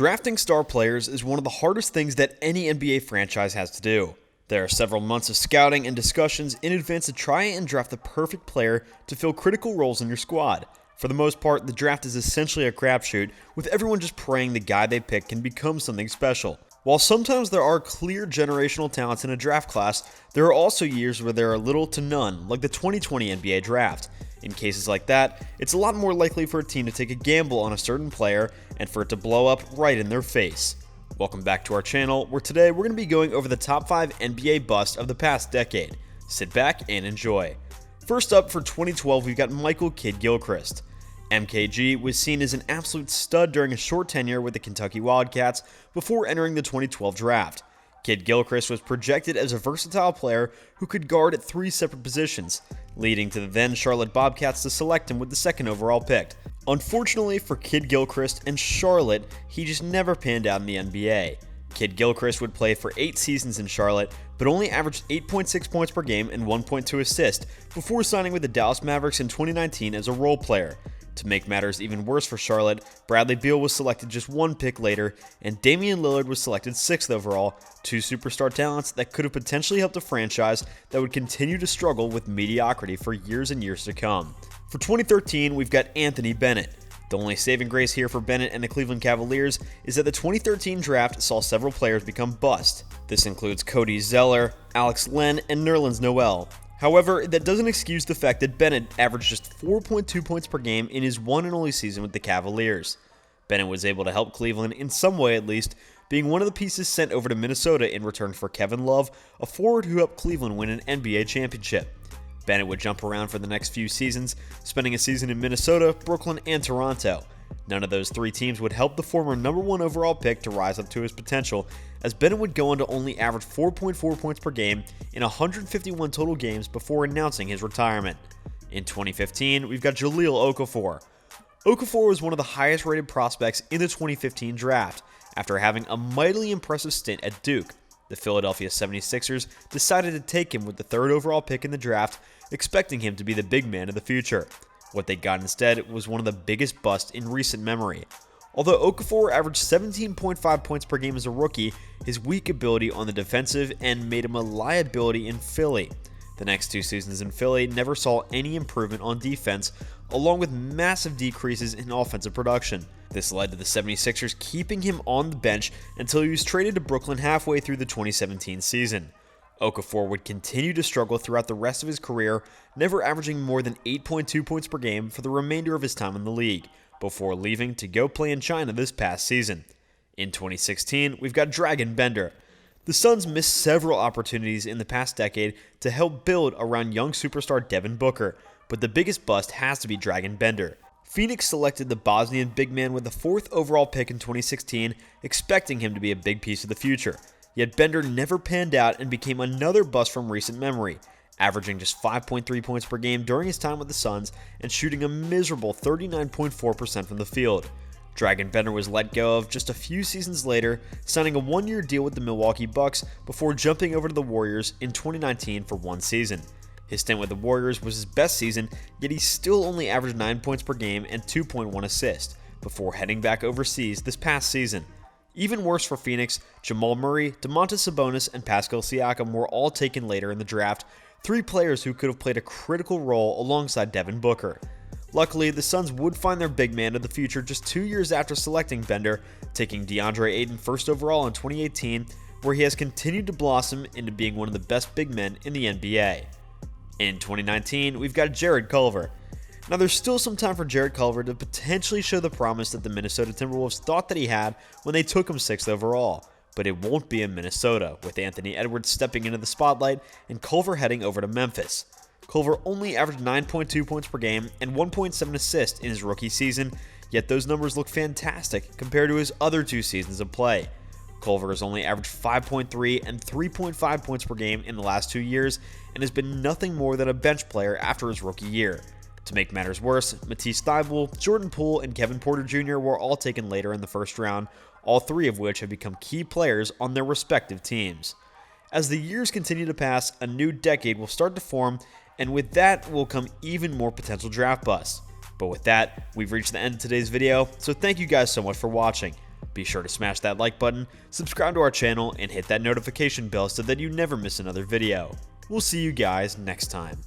Drafting star players is one of the hardest things that any NBA franchise has to do. There are several months of scouting and discussions in advance to try and draft the perfect player to fill critical roles in your squad. For the most part, the draft is essentially a crapshoot, with everyone just praying the guy they pick can become something special. While sometimes there are clear generational talents in a draft class, there are also years where there are little to none, like the 2020 NBA draft. In cases like that, it's a lot more likely for a team to take a gamble on a certain player and for it to blow up right in their face. Welcome back to our channel, where today we're going to be going over the top 5 NBA busts of the past decade. Sit back and enjoy. First up for 2012, we've got Michael Kidd-Gilchrist. MKG was seen as an absolute stud during a short tenure with the Kentucky Wildcats before entering the 2012 draft. Kidd-Gilchrist was projected as a versatile player who could guard at 3 separate positions, leading to the then Charlotte Bobcats to select him with the 2nd overall pick. Unfortunately for Kidd-Gilchrist and Charlotte, he just never panned out in the NBA. Kidd-Gilchrist would play for 8 seasons in Charlotte, but only averaged 8.6 points per game and 1.2 assists before signing with the Dallas Mavericks in 2019 as a role player. To make matters even worse for Charlotte, Bradley Beal was selected just 1 pick later, and Damian Lillard was selected 6th overall, 2 superstar talents that could have potentially helped a franchise that would continue to struggle with mediocrity for years and years to come. For 2013, we've got Anthony Bennett. The only saving grace here for Bennett and the Cleveland Cavaliers is that the 2013 draft saw several players become bust. This includes Cody Zeller, Alex Len, and Nerlens Noel. However, that doesn't excuse the fact that Bennett averaged just 4.2 points per game in his one and only season with the Cavaliers. Bennett was able to help Cleveland in some way at least, being one of the pieces sent over to Minnesota in return for Kevin Love, a forward who helped Cleveland win an NBA championship. Bennett would jump around for the next few seasons, spending a season in Minnesota, Brooklyn, and Toronto. None of those 3 teams would help the former number 1 overall pick to rise up to his potential, as Bennett would go on to only average 4.4 points per game in 151 total games before announcing his retirement. In 2015, we've got Jahlil Okafor. Okafor was one of the highest rated prospects in the 2015 draft, after having a mightily impressive stint at Duke. The Philadelphia 76ers decided to take him with the 3rd overall pick in the draft, expecting him to be the big man of the future. What they got instead was one of the biggest busts in recent memory. Although Okafor averaged 17.5 points per game as a rookie, his weak ability on the defensive end made him a liability in Philly. The next 2 seasons in Philly never saw any improvement on defense, along with massive decreases in offensive production. This led to the 76ers keeping him on the bench until he was traded to Brooklyn halfway through the 2017 season. Okafor would continue to struggle throughout the rest of his career, never averaging more than 8.2 points per game for the remainder of his time in the league, before leaving to go play in China this past season. In 2016, we've got Dragan Bender. The Suns missed several opportunities in the past decade to help build around young superstar Devin Booker, but the biggest bust has to be Dragan Bender. Phoenix selected the Bosnian big man with the 4th overall pick in 2016, expecting him to be a big piece of the future. Yet Bender never panned out and became another bust from recent memory, averaging just 5.3 points per game during his time with the Suns and shooting a miserable 39.4% from the field. Dragan Bender was let go of just a few seasons later, signing a 1-year deal with the Milwaukee Bucks before jumping over to the Warriors in 2019 for 1 season. His stint with the Warriors was his best season, yet he still only averaged 9 points per game and 2.1 assists, before heading back overseas this past season. Even worse for Phoenix, Jamal Murray, Domantas Sabonis, and Pascal Siakam were all taken later in the draft, 3 players who could have played a critical role alongside Devin Booker. Luckily, the Suns would find their big man of the future just 2 years after selecting Bender, taking DeAndre Ayton 1st overall in 2018, where he has continued to blossom into being one of the best big men in the NBA. In 2019, we've got Jared Culver. Now, there's still some time for Jared Culver to potentially show the promise that the Minnesota Timberwolves thought that he had when they took him 6th overall, but it won't be in Minnesota, with Anthony Edwards stepping into the spotlight and Culver heading over to Memphis. Culver only averaged 9.2 points per game and 1.7 assists in his rookie season, yet those numbers look fantastic compared to his other 2 seasons of play. Culver has only averaged 5.3 and 3.5 points per game in the last 2 years and has been nothing more than a bench player after his rookie year. To make matters worse, Matisse Thybulle, Jordan Poole, and Kevin Porter Jr. were all taken later in the 1st round, all 3 of which have become key players on their respective teams. As the years continue to pass, a new decade will start to form, and with that will come even more potential draft busts. But with that, we've reached the end of today's video, so thank you guys so much for watching. Be sure to smash that like button, subscribe to our channel, and hit that notification bell so that you never miss another video. We'll see you guys next time.